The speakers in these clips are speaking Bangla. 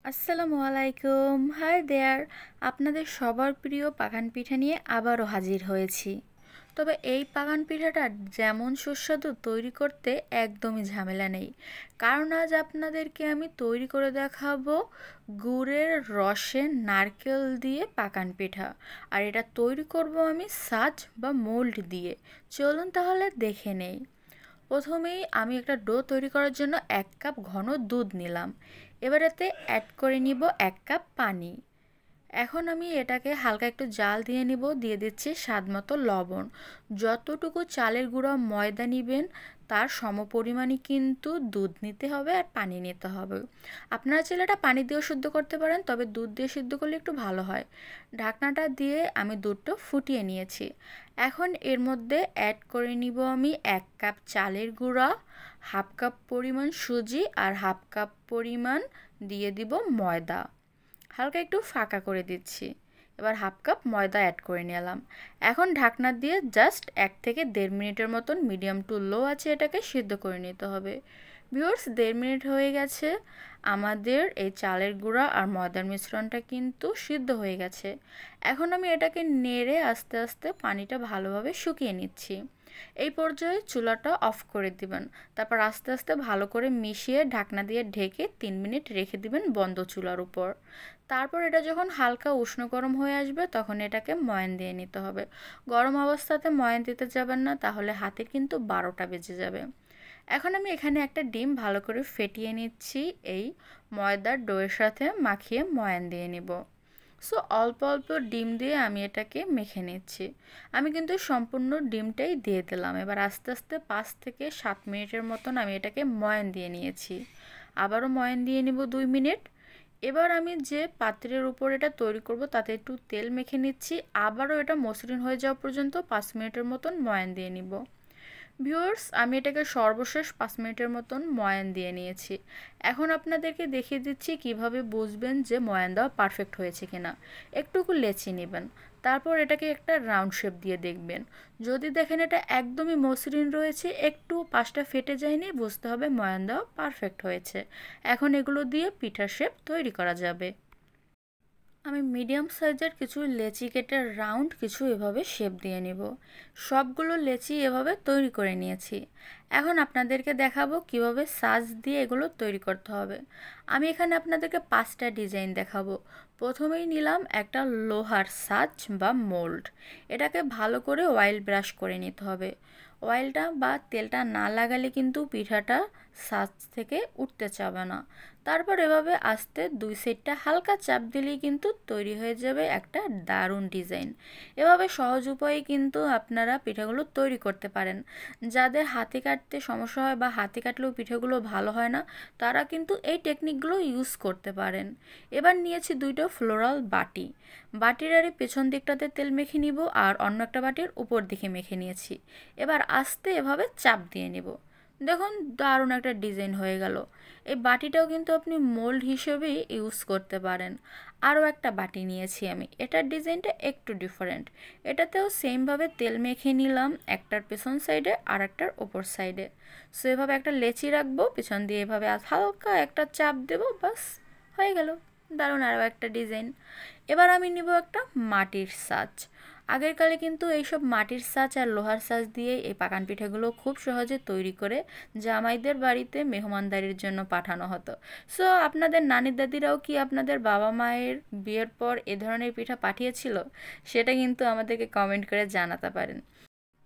আসসালামু আলাইকুম, হাই দেয়ার। আপনাদের সবার প্রিয় পাকান পিঠা নিয়ে আবারও হাজির হয়েছি। তবে এই পাকান পিঠাটা যেমন সুস্বাদু, তৈরি করতে একদমই ঝামেলা নেই। কারণ আজ আপনাদেরকে আমি তৈরি করে দেখাবো গুড়ের রসে নারকেল দিয়ে পাকান পিঠা। আর এটা তৈরি করব আমি সাজ বা মোল্ড দিয়ে। চলুন তাহলে দেখে নেই। প্রথমেই আমি একটা ডো তৈরি করার জন্য 1 কাপ ঘন দুধ নিলাম। এবার এতে অ্যাড করে নিব 1 কাপ পানি। এখন আমি এটাকে হালকা একটু জাল দিয়ে নিব, দিয়ে দিচ্ছি স্বাদ মতো লবণ। যতটুকু চালের গুঁড়া ময়দা নিবেন তার সমপরিমাণই কিন্তু দুধ নিতে হবে আর পানি নিতে হবে। আপনারা চাইলে এটা পানি দিয়েও সিদ্ধ করতে পারেন, তবে দুধ দিয়ে সিদ্ধ করলে একটু ভালো হয়। ঢাকনাটা দিয়ে আমি দুধটা ফুটিয়ে নিয়েছি। এখন এর মধ্যে অ্যাড করে নিব আমি 1 কাপ চালের গুঁড়া, 1/2 কাপ পরিমাণ সুজি আর 1/2 কাপ পরিমাণ দিয়ে দিব ময়দা। হালকা একটু ফাঁকা করে দিচ্ছি। এবার 1/2 কাপ ময়দা অ্যাড করে নিলাম। এখন ঢাকনা দিয়ে জাস্ট 1 থেকে 1.5 মিনিটের মতন মিডিয়াম টু লো আছে এটাকে সিদ্ধ করে নিতে হবে। ভিউয়ার্স, 1.5 মিনিট হয়ে গেছে। আমাদের এই চালের গুঁড়া আর ময়দার মিশ্রণটা কিন্তু সিদ্ধ হয়ে গেছে। এখন আমি এটাকে নেড়ে আস্তে আস্তে পানিটা ভালোভাবে শুকিয়ে নিচ্ছি। এই পর্যায়ে চুলাটা অফ করে দিবেন। তারপর আস্তে আস্তে ভালো করে মিশিয়ে ঢাকনা দিয়ে ঢেকে 3 মিনিট রেখে দিবেন বন্ধ চুলার উপর। তারপর এটা যখন হালকা উষ্ণ গরম হয়ে আসবে তখন এটাকে ময়ান দিয়ে নিতে হবে। গরম অবস্থাতে ময়ান দিতে যাবেন না, তাহলে হাতে কিন্তু 12টা বেজে যাবে। এখন আমি এখানে একটা ডিম ভালো করে ফেটিয়ে নিচ্ছি, এই ময়দার ডোয়ের সাথে মাখিয়ে ময়ান দিয়ে নিব। সো অল্প অল্প ডিম দিয়ে আমি এটাকে মেখে নিচ্ছি। আমি কিন্তু সম্পূর্ণ ডিমটাই দিয়ে দিলাম। এবার আস্তে আস্তে 5 থেকে 7 মিনিটের মতন আমি এটাকে ময়ান দিয়ে নিয়েছি। আবারও ময়ান দিয়ে নিব 2 মিনিট। এবার আমি যে পাত্রের উপর এটা তৈরি করব তাতে একটু তেল মেখে নিচ্ছি। আবারও এটা মসৃণ হয়ে যাওয়া পর্যন্ত 5 মিনিটের মতন ময়ান দিয়ে নিব। ভিউয়ার্স, আমি এটাকে সর্বশেষ 5 মিনিটের মতন ময়ান দিয়ে নিয়েছি। এখন আপনাদেরকে দেখিয়ে দিচ্ছি কিভাবে বুঝবেন যে ময়ান দেওয়া পারফেক্ট হয়েছে কিনা। একটুকু লেচি নেবেন, তারপর এটাকে একটা রাউন্ড শেপ দিয়ে দেখবেন। যদি দেখেন এটা একদমই মসৃণ রয়েছে, একটু পাশটা ফেটে যায়নি, বুঝতে হবে ময়ান দেওয়া পারফেক্ট হয়েছে। এখন এগুলো দিয়ে পিঠার শেপ তৈরি করা যাবে। আমি মিডিয়াম সাইজের কিছু লেচি কেটে রাউন্ড কিছু এভাবে শেপ দিয়ে নেব। সবগুলো লেচি এভাবে তৈরি করে নিয়েছি। এখন আপনাদেরকে দেখাবো কিভাবে সাজ দিয়ে এগুলো তৈরি করতে হবে। আমি এখানে আপনাদেরকে 5টা ডিজাইন দেখাবো। প্রথমেই নিলাম একটা লোহার সাজ বা মোল্ড। এটাকে ভালো করে অয়েল ব্রাশ করে নিতে হবে। অয়েলটা বা তেলটা না লাগালে কিন্তু পিঠাটা সাজ থেকে উঠতে চাবে না। তারপর এভাবে আস্তে 2 সাইডটা হালকা চাপ দিলেই কিন্তু তৈরি হয়ে যাবে একটা দারুণ ডিজাইন। এভাবে সহজ উপায়ে কিন্তু আপনারা পিঠাগুলো তৈরি করতে পারেন। যাদের হাতে কাটতে সমস্যা হয় বা হাতে কাটলেও পিঠাগুলো ভালো হয় না, তারা কিন্তু এই টেকনিকগুলো ইউজ করতে পারেন। এবার নিয়েছি 2টা ফ্লোরাল বাটি। বাটির আর পেছন দিকটাতে তেল মেখে নিব আর অন্য একটা বাটির উপর দিকে মেখে নিয়েছি। এবার আস্তে এভাবে চাপ দিয়ে নেব। দেখুন, দারুণ একটা ডিজাইন হয়ে গেল। এই বাটিটাও কিন্তু আপনি মোল্ড হিসেবেই ইউজ করতে পারেন। আরও একটা বাটি নিয়েছি আমি, এটার ডিজাইনটা একটু ডিফারেন্ট। এটাতেও সেমভাবে তেল মেখে নিলাম, একটার পেছন সাইডে আর একটার ওপর সাইডে। সো এভাবে একটা লেচি রাখবো, পেছন দিয়ে এভাবে হালকা একটা চাপ দেবো, বাস হয়ে গেল দারুণ আরও একটা ডিজাইন। এবার আমি নিব একটা মাটির সাজ। আগের কালে কিন্তু এইসব মাটির সাজ আর লোহার সাজ দিয়ে এই পাকান পিঠাগুলো খুব সহজে তৈরি করে জামাইদের বাড়িতে মেহমানদারির জন্য পাঠানো হতো। সো আপনাদের নানি দাদিরাও কি আপনাদের বাবা মায়ের বিয়ের পর এ ধরনের পিঠা পাঠিয়েছিল? সেটা কিন্তু আমাদেরকে কমেন্ট করে জানাতে পারেন।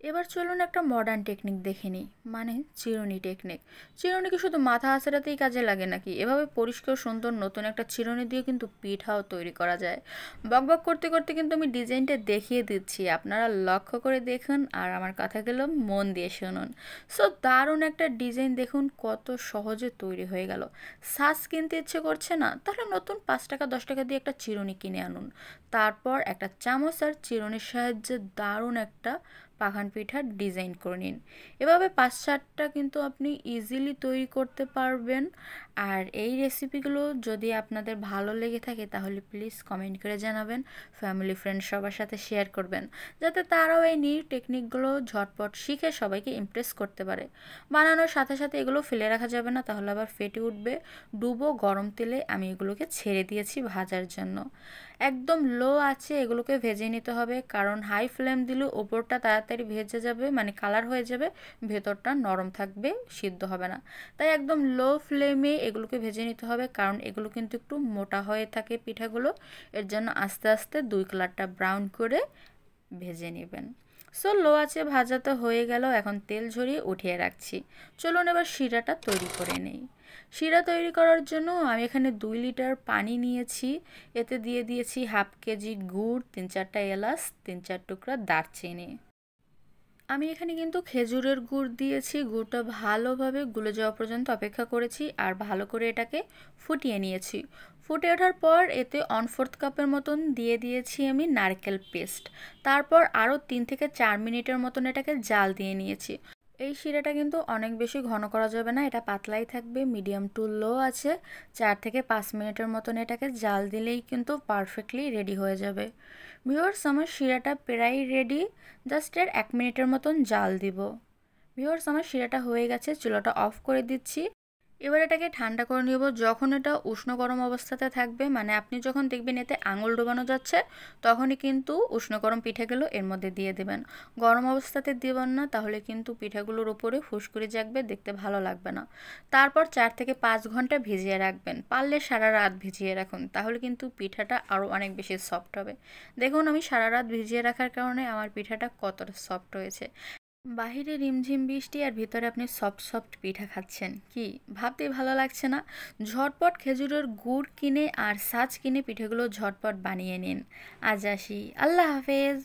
এবার চলুন একটা মডার্ন টেকনিক দেখে নিই, মানে চিরুনি টেকনিক। চিরুনি কি শুধু মাথা আঁচড়াতেই কাজে লাগে নাকি? এভাবে পরিষ্কার সুন্দর নতুন একটা চিরুনি দিয়ে কিন্তু পিঠাও তৈরি করা যায়। বকবক করতে করতে কিন্তু আমি ডিজাইনটা দেখিয়ে দিচ্ছি, আপনারা লক্ষ্য করে দেখুন আর আমার কথাগুলো মন দিয়ে শুনুন। সো দারুণ একটা ডিজাইন, দেখুন কত সহজে তৈরি হয়ে গেল। সাজ কিনতে ইচ্ছে করছে না? তাহলে নতুন 5 টাকা 10 টাকা দিয়ে একটা চিরুনি কিনে আনুন। তারপর একটা চামচ আর চিরুনির সাহায্যে দারুণ একটা পাখান পিঠার ডিজাইন করে নিন। এভাবে 5-4টা কিন্তু আপনি ইজিলি তৈরি করতে পারবেন। আর এই রেসিপিগুলো যদি আপনাদের ভালো লেগে থাকে তাহলে প্লিজ কমেন্ট করে জানাবেন, ফ্যামিলি ফ্রেন্ড সবার সাথে শেয়ার করবেন, যাতে তারাও এই নিউ টেকনিকগুলো ঝটপট শিখে সবাইকে ইমপ্রেস করতে পারে। বানানোর সাথে সাথে এগুলো ফেলে রাখা যাবে না, তাহলে আবার ফেটে উঠবে। ডুবো গরম তেলে আমি এগুলোকে ছেড়ে দিয়েছি ভাজার জন্য। একদম লো আছে এগুলোকে ভেজে নিতে হবে, কারণ হাই ফ্লেম দিলে ওপরটা তাড়াতাড়ি ভেজে যাবে, মানে কালার হয়ে যাবে, ভেতরটা নরম থাকবে, সিদ্ধ হবে না। তাই একদম লো ফ্লেমে এগুলোকে ভেজে নিতে হবে, কারণ এগুলো কিন্তু একটু মোটা হয়ে থাকে পিঠাগুলো। এর জন্য আস্তে আস্তে 2 কালারটা ব্রাউন করে ভেজে নেবেন। সো লো আছে ভাজাতে হয়ে গেল, এখন তেল ঝরিয়ে উঠিয়ে রাখছি। চলুন এবার শিরাটা তৈরি করে নেই। শিরা তৈরি করার জন্য আমি এখানে 2 লিটার পানি নিয়েছি। এতে দিয়ে দিয়েছি হাফ কেজি গুড়, 3-4টা এলাচ, 3-4 টুকরা দারচিনি। আমি এখানে কিন্তু খেজুরের গুড় দিয়েছি। গুড়টা ভালোভাবে গুলে যাওয়া পর্যন্ত অপেক্ষা করেছি আর ভালো করে এটাকে ফুটিয়ে নিয়েছি। ফুটে ওঠার পর এতে 1/4 কাপের মতন দিয়ে দিয়েছি আমি নারকেল পেস্ট। তারপর আরও 3 থেকে 4 মিনিটের মতন এটাকে জাল দিয়ে নিয়েছি। এই শিরাটা কিন্তু অনেক বেশি ঘন করা যাবে না, এটা পাতলাই থাকবে, মিডিয়াম টু লো আছে। 4 থেকে 5 মিনিটের মতন এটাকে জাল দিলেই কিন্তু পারফেক্টলি রেডি হয়ে যাবে। ভিউয়ার্স, আমার শিরাটা প্রায় রেডি, জাস্ট এর 1 মিনিটের মতন জাল দিব। ভিউয়ার্স, আমার শিরাটা হয়ে গেছে, চুলাটা অফ করে দিচ্ছি। এবার এটাকে ঠান্ডা করে নেব। যখন এটা উষ্ণ গরম অবস্থাতে থাকবে, মানে আপনি যখন দেখবেন এতে আঙুল ডোবানো যাচ্ছে, তখনই কিন্তু উষ্ণ গরম পিঠাগুলো এর মধ্যে দিয়ে দেবেন। গরম অবস্থাতে দেবেন না, তাহলে কিন্তু পিঠাগুলোর উপরে ফুসকুড়ি জাগবে, দেখতে ভালো লাগবে না। তারপর 4 থেকে 5 ঘন্টা ভিজিয়ে রাখবেন, পারলে সারা রাত ভিজিয়ে রাখুন, তাহলে কিন্তু পিঠাটা আরও অনেক বেশি সফট হবে। দেখুন আমি সারা রাত ভিজিয়ে রাখার কারণে আমার পিঠাটা কতটা সফট হয়েছে। বাহিরে রিমঝিম বৃষ্টি আর ভিতরে আপনি সফট সফট পিঠা খাচ্ছেন, কি ভাবতেই ভালো লাগছে না? ঝটপট খেজুরের গুড় কিনে আর সাজ কিনে পিঠেগুলো ঝটপট বানিয়ে নিন। আজ আসি, আল্লাহ হাফেজ।